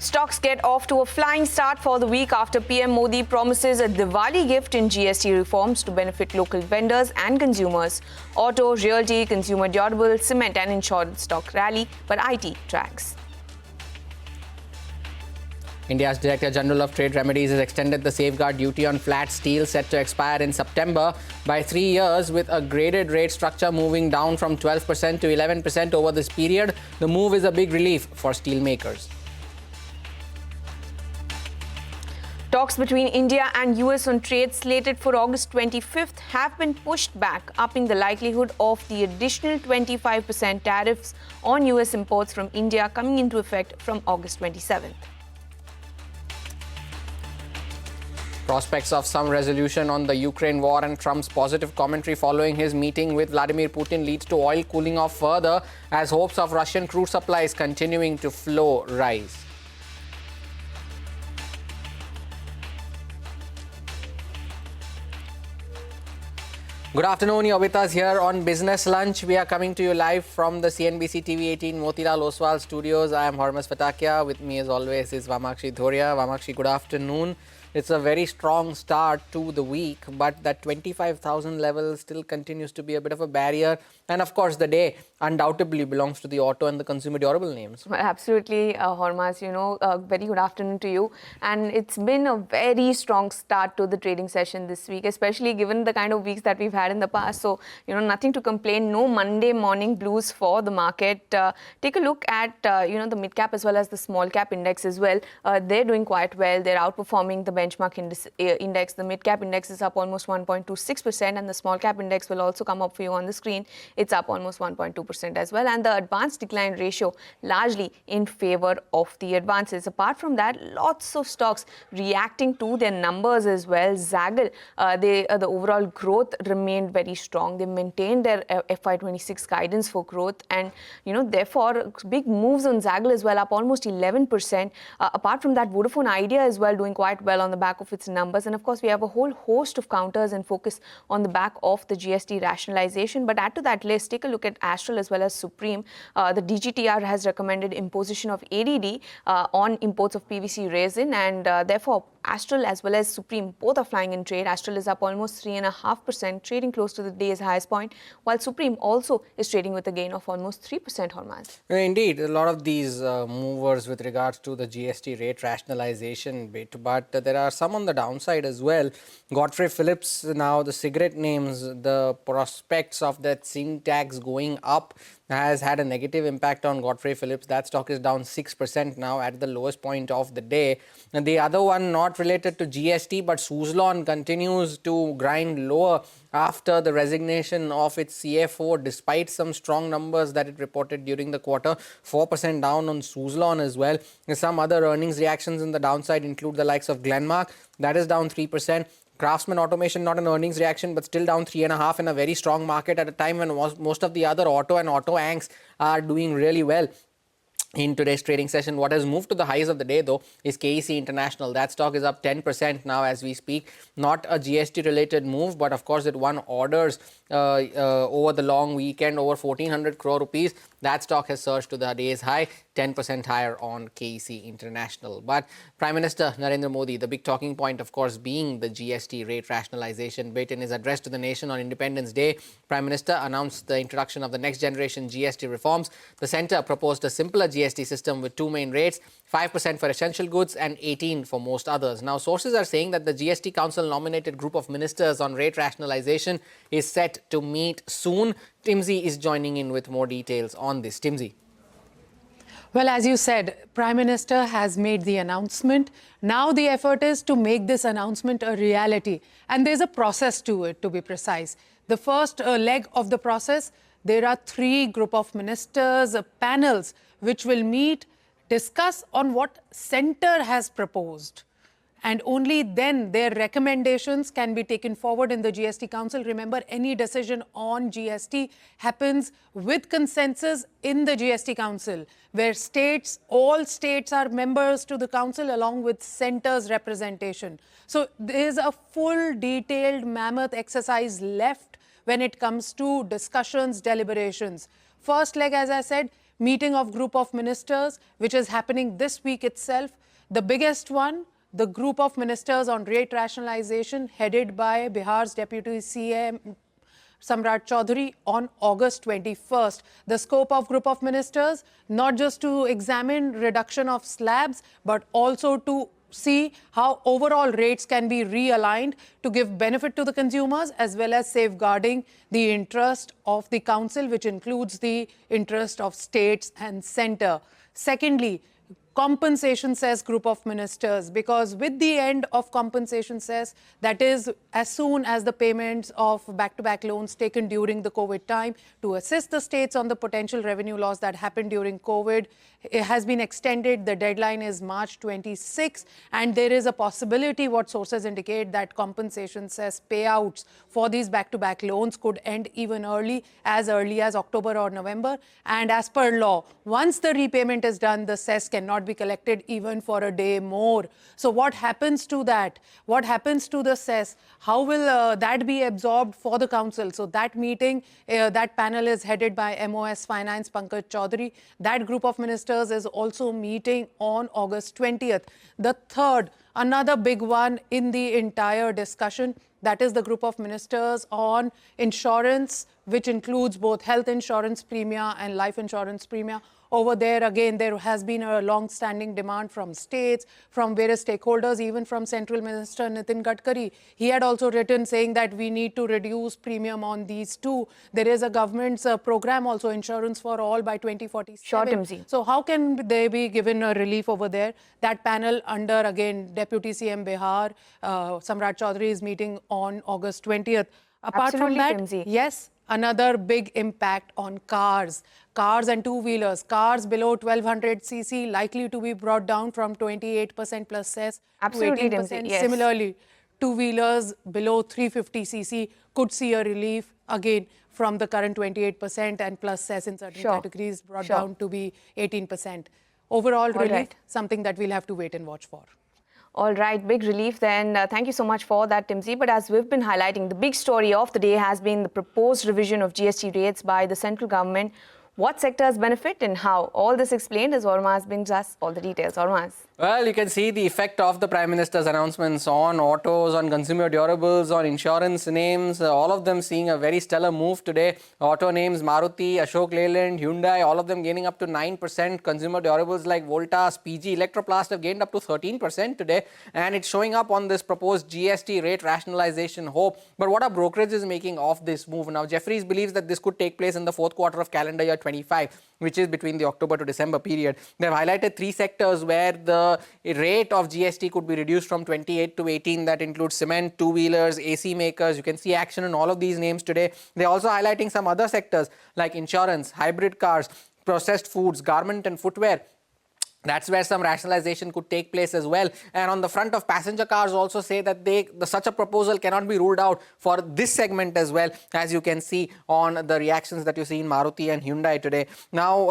Stocks get off to a flying start for the week after PM Modi promises a Diwali gift in GST reforms to benefit local vendors and consumers. Auto, realty, consumer durable, cement and insurance stock rally, but IT tracks. India's Director General of Trade Remedies has extended the safeguard duty on flat steel set to expire in September by 3 years, with a graded rate structure moving down from 12% to 11% over this period. The move is a big relief for steel makers. Talks between India and US on trade slated for August 25th have been pushed back, upping the likelihood of the additional 25% tariffs on US imports from India coming into effect from August 27th. Prospects of some resolution on the Ukraine war and Trump's positive commentary following his meeting with Vladimir Putin leads to oil cooling off further as hopes of Russian crude supplies continuing to flow rise. Good afternoon, you're with us here on Business Lunch. We are coming to you live from the CNBC TV18 Motilal Oswal studios. I am Hormas Fatakia. With me as always is Vamakshi Dhoria. Vamakshi, good afternoon. It's a very strong start to the week, but that 25,000 level still continues to be a bit of a barrier. And of course, the day undoubtedly belongs to the auto and the consumer durable names. Well, absolutely, Hormas. Very good afternoon to you. And it's been a very strong start to the trading session this week, especially given the kind of weeks that we've had in the past. So, nothing to complain. No Monday morning blues for the market. Take a look at, the mid-cap as well as the small-cap index as well. They're doing quite well. They're outperforming the benchmark index. The mid-cap index is up almost 1.26%, and the small-cap index will also come up for you on the screen. It's up almost 1.2% as well, and the advance decline ratio largely in favor of the advances. Apart from that, lots of stocks reacting to their numbers as well. Zaggle, the overall growth remained very strong. They maintained their FY26 guidance for growth, and therefore big moves on Zaggle as well, up almost 11%. Apart from that, Vodafone Idea as well doing quite well on the back of its numbers, and of course we have a whole host of counters and focus on the back of the GST rationalization. But add to that list, take a look at Astral as well as Supreme. The DGTR has recommended imposition of ADD on imports of PVC resin, and therefore Astral as well as Supreme both are flying in trade. Astral is up almost 3.5%, trading close to the day's highest point, while Supreme also is trading with a gain of almost 3%, Hormaz. Indeed, a lot of these movers with regards to the GST rate rationalization bit, but there are some on the downside as well. Godfrey Phillips, now the cigarette names, the prospects of that sin tax going up has had a negative impact on Godfrey Phillips. That stock is down 6% now at the lowest point of the day. And the other one, not related to GST, but Suzlon continues to grind lower after the resignation of its CFO, despite some strong numbers that it reported during the quarter. 4% down on Suzlon as well. Some other earnings reactions in the downside include the likes of Glenmark, that is down 3%. Craftsman Automation, not an earnings reaction, but still down 3.5% in a very strong market at a time when most of the other auto and auto anchs are doing really well. In today's trading session, what has moved to the highs of the day, though, is KEC International. That stock is up 10% now as we speak. Not a GST-related move, but of course, it won orders over the long weekend, over 1,400 crore rupees. That stock has surged to the day's high, 10% higher on KEC International. But Prime Minister Narendra Modi, the big talking point, of course, being the GST rate rationalization bit. In his address to the nation on Independence Day, Prime Minister announced the introduction of the next generation GST reforms. The centre proposed a simpler GST system with two main rates, 5% for essential goods and 18% for most others. Now, sources are saying that the GST Council nominated group of ministers on rate rationalization is set to meet soon. Timsy is joining in with more details on this. Timsy. Well, as you said, Prime Minister has made the announcement. Now the effort is to make this announcement a reality. And there's a process to it, to be precise. The first leg of the process, there are 3 group of ministers, panels, which will meet, discuss on what centre has proposed. And only then their recommendations can be taken forward in the GST Council. Remember, any decision on GST happens with consensus in the GST Council, where all states are members to the council along with centre's representation. So there's a full detailed mammoth exercise left when it comes to discussions, deliberations. First leg, as I said, meeting of group of ministers, which is happening this week itself. The biggest one, the group of ministers on rate rationalization headed by Bihar's Deputy CM Samrat Chaudhary on August 21st. The scope of group of ministers, not just to examine reduction of slabs, but also to see how overall rates can be realigned to give benefit to the consumers as well as safeguarding the interest of the council, which includes the interest of states and centre. Secondly, compensation cess group of ministers, because with the end of compensation cess, that is as soon as the payments of back-to-back loans taken during the COVID time to assist the states on the potential revenue loss that happened during COVID, it has been extended. The deadline is March 26, and there is a possibility, what sources indicate, that compensation cess payouts for these back-to-back loans could end even early as October or November. And as per law, once the repayment is done, the cess cannot be collected even for a day more. So what happens to that? What happens to the cess? How will that be absorbed for the council? So that meeting, that panel is headed by MOS Finance Pankaj Chaudhary. That group of ministers is also meeting on August 20th. The third, another big one in the entire discussion, that is the group of ministers on insurance, which includes both health insurance premia and life insurance premia. Over there, again, there has been a long-standing demand from states, from various stakeholders, even from Central Minister Nitin Gadkari. He had also written saying that we need to reduce premium on these two. There is a government's program also, Insurance for All by 2047. Short MC. So how can they be given a relief over there? That panel under, again, Deputy CM Bihar, Samrat Chaudhary is meeting on August 20th. Apart Absolutely, from that, Timsy. yes, another big impact on cars and two-wheelers. Cars below 1200 cc likely to be brought down from 28% plus cess Absolutely, to 18%. Dimsy, yes. Similarly, two-wheelers below 350 cc could see a relief again from the current 28% and plus cess in certain categories brought down to be 18%. Overall relief, something that we'll have to wait and watch for. All right, big relief then. Thank you so much for that, Timsy. But as we've been highlighting, the big story of the day has been the proposed revision of GST rates by the central government. What sectors benefit and how? All this explained as Ormaz brings us all the details. Ormaz. Well, you can see the effect of the Prime Minister's announcements on autos, on consumer durables, on insurance names, all of them seeing a very stellar move today. Auto names, Maruti, Ashok Leyland, Hyundai, all of them gaining up to 9%. Consumer durables like Voltas, PG, Electroplast have gained up to 13% today. And it's showing up on this proposed GST rate rationalization hope. But what are brokerages making of this move? Now, Jefferies believes that this could take place in the fourth quarter of calendar year 25, which is between the October to December period. They've highlighted three sectors where the rate of GST could be reduced from 28 to 18. That includes cement, two-wheelers, AC makers. You can see action in all of these names today. They're also highlighting some other sectors like insurance, hybrid cars, processed foods, garment and footwear. That's where some rationalization could take place as well. And on the front of passenger cars also say that such a proposal cannot be ruled out for this segment as well, as you can see on the reactions that you see in Maruti and Hyundai today. Now,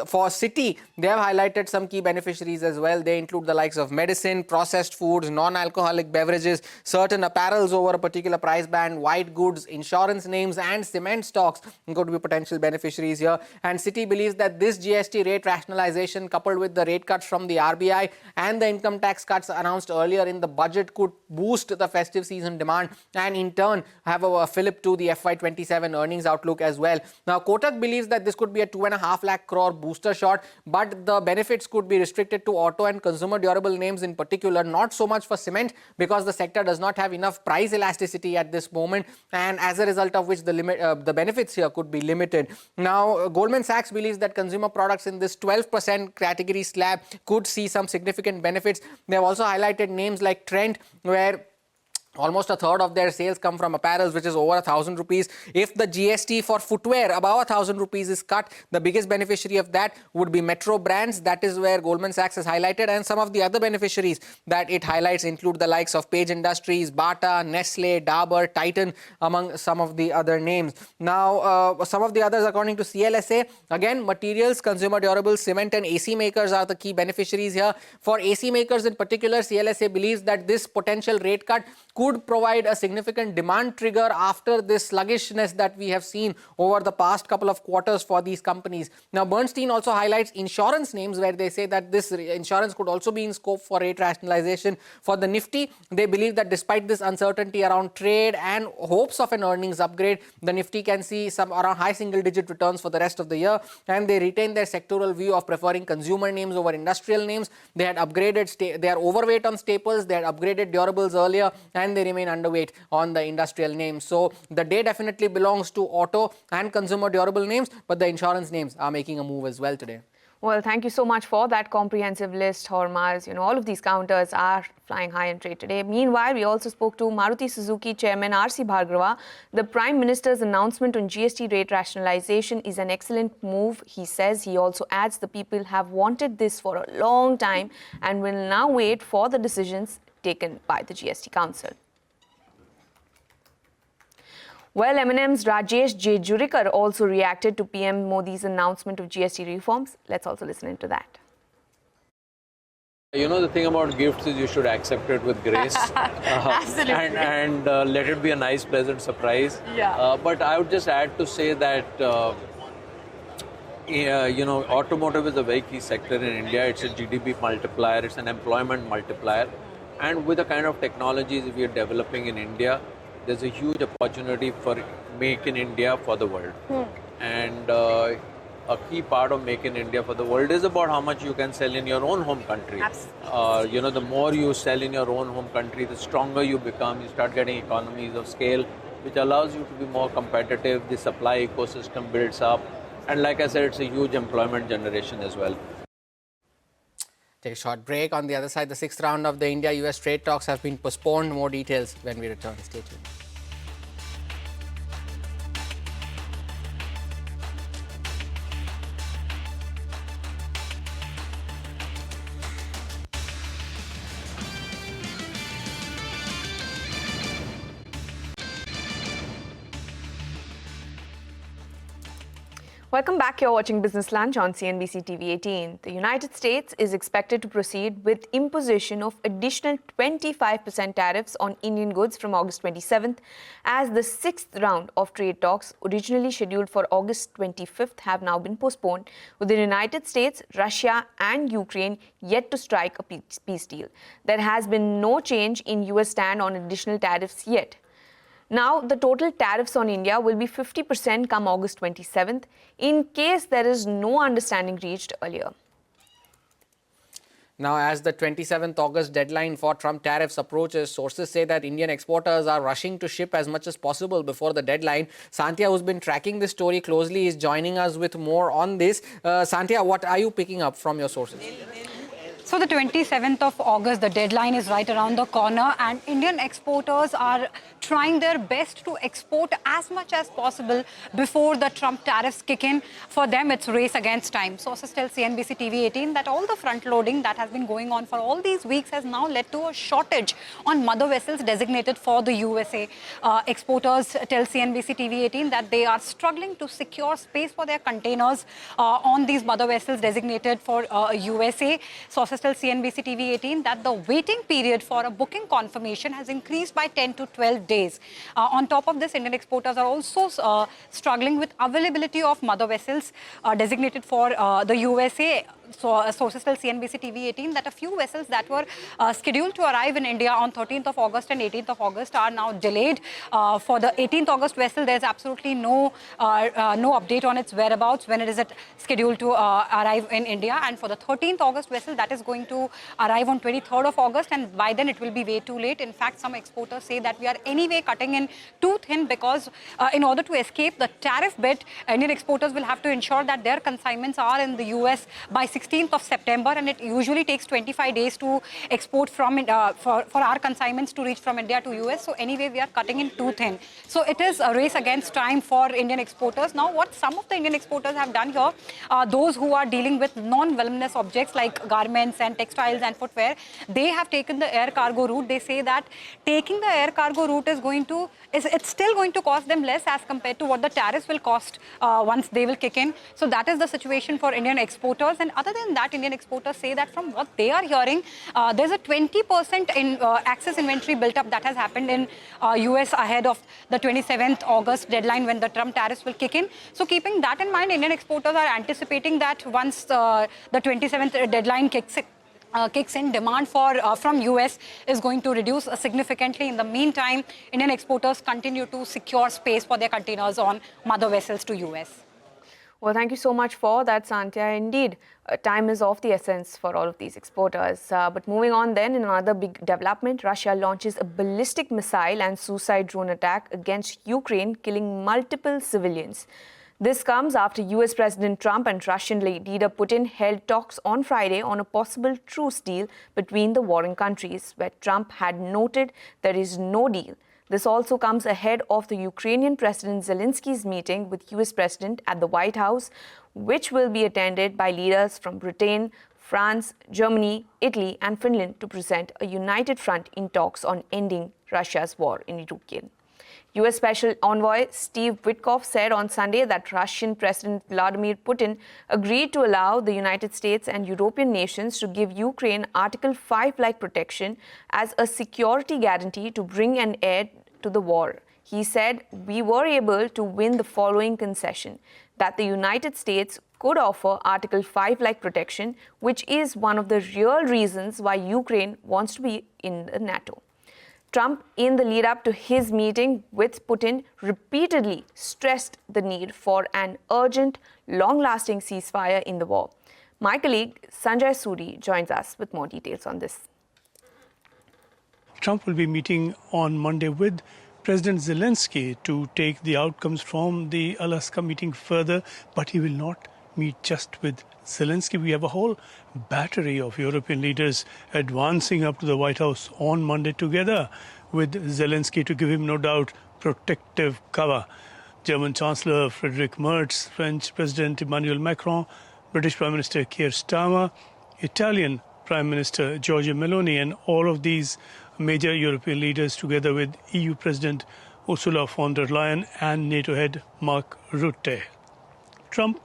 for Citi, they have highlighted some key beneficiaries as well. They include the likes of medicine, processed foods, non-alcoholic beverages, certain apparels over a particular price band, white goods, insurance names and cement stocks could be potential beneficiaries here. And Citi believes that this GST rate rationalization coupled with the rate cuts from the RBI and the income tax cuts announced earlier in the budget could boost the festive season demand and in turn have a fillip to the FY27 earnings outlook as well. Now, Kotak believes that this could be a 2.5 lakh crore booster shot, but the benefits could be restricted to auto and consumer durable names in particular, not so much for cement because the sector does not have enough price elasticity at this moment, and as a result of which the benefits here could be limited. Now, Goldman Sachs believes that consumer products in this 12% category slab could see some significant benefits. They have also highlighted names like Trent, where almost a third of their sales come from apparels, which is over 1,000 rupees. If the GST for footwear above 1,000 rupees is cut, the biggest beneficiary of that would be Metro Brands. That is where Goldman Sachs has highlighted, and some of the other beneficiaries that it highlights include the likes of Page Industries, Bata, Nestle, Dabur, Titan, among some of the other names. Now, some of the others, according to CLSA, again, materials, consumer durables, cement and AC makers are the key beneficiaries here. For AC makers in particular, CLSA believes that this potential rate cut could could provide a significant demand trigger after this sluggishness that we have seen over the past couple of quarters for these companies. Now, Bernstein also highlights insurance names where they say that this insurance could also be in scope for rate rationalization. For the Nifty, they believe that despite this uncertainty around trade and hopes of an earnings upgrade, the Nifty can see some around high single-digit returns for the rest of the year, and they retain their sectoral view of preferring consumer names over industrial names. They had upgraded, they are overweight on staples, they had upgraded durables earlier, and they remain underweight on the industrial names. So the day definitely belongs to auto and consumer durable names, but the insurance names are making a move as well today. Well, thank you so much for that comprehensive list, Hormaz. All of these counters are flying high in trade today. Meanwhile, we also spoke to Maruti Suzuki Chairman R.C. Bhargava. The Prime Minister's announcement on GST rate rationalization is an excellent move, he says. He also adds the people have wanted this for a long time and will now wait for the decisions taken by the GST Council. Well, M&M's Rajesh Jejurikar also reacted to PM Modi's announcement of GST reforms. Let's also listen into that. The thing about gifts is you should accept it with grace. Absolutely. And let it be a nice, pleasant surprise. Yeah. But I would just add to say that, automotive is a very key sector in India. It's a GDP multiplier. It's an employment multiplier. And with the kind of technologies we are developing in India, there's a huge opportunity for Make in India for the world. And a key part of Make in India for the world is about how much you can sell in your own home country. Absolutely. The more you sell in your own home country, the stronger you become. You start getting economies of scale, which allows you to be more competitive. The supply ecosystem builds up. And like I said, it's a huge employment generation as well. Take a short break. On the other side, the sixth round of the India-US trade talks have been postponed. More details when we return. Stay tuned. Welcome back. You're watching Business Lunch on CNBC TV18. The United States is expected to proceed with imposition of additional 25% tariffs on Indian goods from August 27th, as the sixth round of trade talks, originally scheduled for August 25th, have now been postponed, with the United States, Russia and Ukraine yet to strike a peace deal. There has been no change in US stand on additional tariffs yet. Now, the total tariffs on India will be 50% come August 27th, in case there is no understanding reached earlier. Now, as the 27th August deadline for Trump tariffs approaches, sources say that Indian exporters are rushing to ship as much as possible before the deadline. Santya, who's been tracking this story closely, is joining us with more on this. Santya, what are you picking up from your sources? So the 27th of August, the deadline is right around the corner, and Indian exporters are trying their best to export as much as possible before the Trump tariffs kick in. For them, it's race against time. Sources tell CNBC TV18 that all the front-loading that has been going on for all these weeks has now led to a shortage on mother vessels designated for the USA. Exporters tell CNBC TV18 that they are struggling to secure space for their containers on these mother vessels designated for USA. Sources tell CNBC TV18 that the waiting period for a booking confirmation has increased by 10 to 12 days. On top of this, Indian exporters are also struggling with availability of mother vessels designated for the USA. So, sources tell CNBC TV18 that a few vessels that were scheduled to arrive in India on 13th of August and 18th of August are now delayed. For the 18th August vessel, there's absolutely no update on its whereabouts when it is scheduled to arrive in India. And for the 13th August vessel, that is going to arrive on 23rd of August, and by then it will be way too late. In fact, some exporters say that we are anyway cutting in too thin because in order to escape the tariff bit, Indian exporters will have to ensure that their consignments are in the US by 16th of September, and it usually takes 25 days to export from for our consignments to reach from India to US. So anyway, we are cutting in too thin. So it is a race against time for Indian exporters. Now, what some of the Indian exporters have done here, those who are dealing with non-voluminous objects like garments, and textiles and footwear, they have taken the air cargo route. They say that taking the air cargo route it's still going to cost them less as compared to what the tariffs will cost once they will kick in. So that is the situation for Indian exporters. And other than that, Indian exporters say that from what they are hearing, there's a 20% in excess inventory built up that has happened in US ahead of the 27th August deadline when the Trump tariffs will kick in. So keeping that in mind, Indian exporters are anticipating that once the 27th deadline kicks in, demand from US is going to reduce significantly. In the meantime, Indian exporters continue to secure space for their containers on mother vessels to US. Well, thank you so much for that, Santya. Indeed, time is of the essence for all of these exporters. But moving on then, in another big development, Russia launches a ballistic missile and suicide drone attack against Ukraine, killing multiple civilians. This comes after US President Trump and Russian leader Putin held talks on Friday on a possible truce deal between the warring countries, where Trump had noted there is no deal. This also comes ahead of the Ukrainian President Zelensky's meeting with US President at the White House, which will be attended by leaders from Britain, France, Germany, Italy and Finland to present a united front in talks on ending Russia's war in Ukraine. US Special Envoy Steve Witkoff said on Sunday that Russian President Vladimir Putin agreed to allow the United States and European nations to give Ukraine Article 5-like protection as a security guarantee to bring an end to the war. He said, "We were able to win the following concession, that the United States could offer Article 5-like protection, which is one of the real reasons why Ukraine wants to be in the NATO." Trump, in the lead up to his meeting with Putin, repeatedly stressed the need for an urgent, long-lasting ceasefire in the war. My colleague Sanjay Suri joins us with more details on this. Trump will be meeting on Monday with President Zelensky to take the outcomes from the Alaska meeting further, but he will not meet just with Zelensky. We have a whole battery of European leaders advancing up to the White House on Monday together with Zelensky to give him, no doubt, protective cover. German Chancellor Friedrich Merz, French President Emmanuel Macron, British Prime Minister Keir Starmer, Italian Prime Minister Giorgia Meloni, and all of these major European leaders together with EU President Ursula von der Leyen and NATO head Mark Rutte. Trump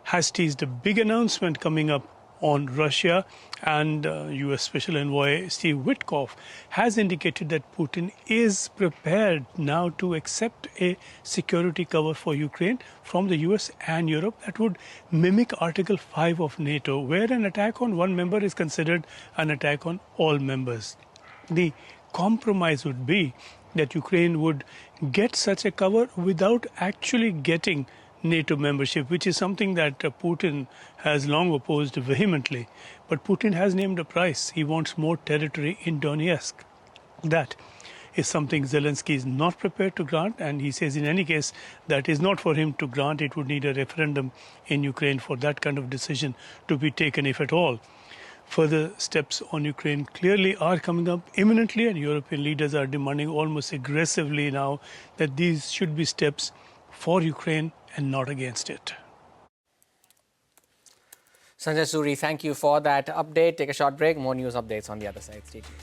has teased a big announcement coming up on Russia, and US Special Envoy Steve Witkoff has indicated that Putin is prepared now to accept a security cover for Ukraine from the US and Europe that would mimic Article 5 of NATO, where an attack on one member is considered an attack on all members. The compromise would be that Ukraine would get such a cover without actually getting NATO membership, which is something that Putin has long opposed vehemently. But Putin has named a price. He wants more territory in Donetsk. That is something Zelensky is not prepared to grant, and he says in any case that is not for him to grant. It would need a referendum in Ukraine for that kind of decision to be taken, if at all. Further steps on Ukraine clearly are coming up imminently, and European leaders are demanding almost aggressively now that these should be steps for Ukraine and not against it. Sanjay Suri, thank you for that update. Take a short break. More news updates on the other side. Stay tuned.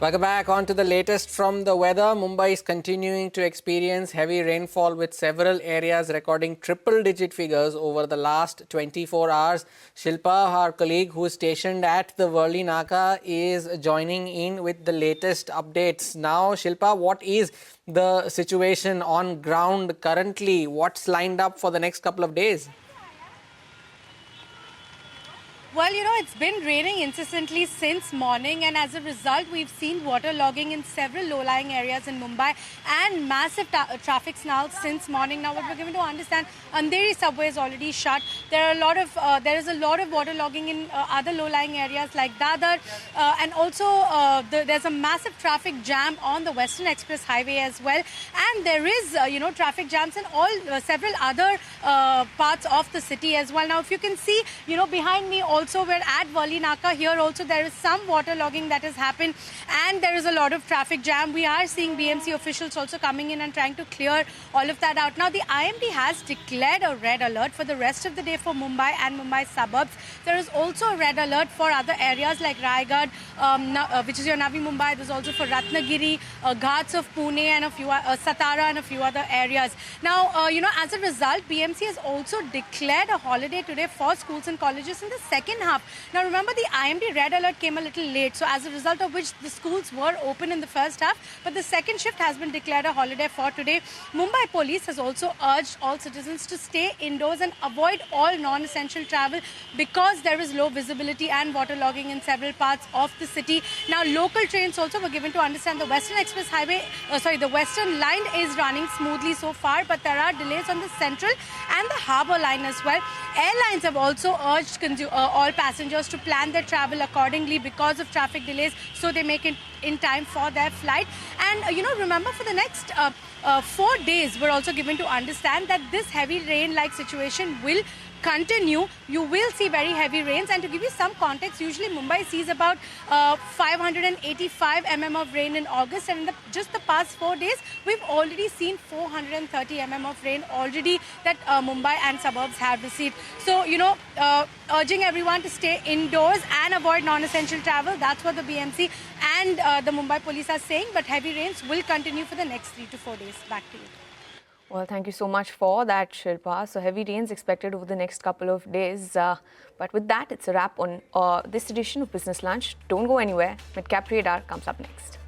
Welcome back. On to the latest from the weather. Mumbai is continuing to experience heavy rainfall, with several areas recording triple-digit figures over the last 24 hours. Shilpa, our colleague who is stationed at the Worli Naka, is joining in with the latest updates. Now, Shilpa, what is the situation on ground currently? What's lined up for the next couple of days? Well, it's been raining incessantly since morning, and as a result, we've seen water logging in several low-lying areas in Mumbai and massive traffic snarls since morning. Now, what we're given to understand, Andheri subway is already shut. There is a lot of water logging in other low-lying areas like Dadar, and also there's a massive traffic jam on the Western Express Highway as well. And there is, traffic jams in several other parts of the city as well. Now, if you can see, behind me also, we're at Wali Naka. Here also there is some water logging that has happened, and there is a lot of traffic jam. We are seeing BMC officials also coming in and trying to clear all of that out. Now, the IMD has declared a red alert for the rest of the day for Mumbai and Mumbai suburbs. There is also a red alert for other areas like Raigad, which is your Navi Mumbai. There's also for Ratnagiri, Ghats of Pune, and a few Satara and a few other areas. Now, as a result, BMC has also declared a holiday today for schools and colleges in the second half. Now, remember, the IMD red alert came a little late, so as a result of which the schools were open in the first half, but the second shift has been declared a holiday for today. Mumbai police has also urged all citizens to stay indoors and avoid all non-essential travel because there is low visibility and water logging in several parts of the city. Now, local trains also were given to understand the Western Express Highway, the Western line is running smoothly so far, but there are delays on the Central and the Harbour line as well. Airlines have also urged all passengers to plan their travel accordingly because of traffic delays, so they make it in time for their flight. And remember, for the next 4 days, we're also given to understand that this heavy rain-like situation will continue. You will see very heavy rains, and to give you some context, usually Mumbai sees about 585 mm of rain in August, and in just the past 4 days we've already seen 430 mm of rain already that Mumbai and suburbs have received. So urging everyone to stay indoors and avoid non-essential travel. That's what the BMC and the Mumbai police are saying, but heavy rains will continue for the next 3 to 4 days. Back to you. Well, thank you so much for that, Shilpa. So heavy rains expected over the next couple of days. But with that, it's a wrap on this edition of Business Lunch. Don't go anywhere. Midcap Radar comes up next.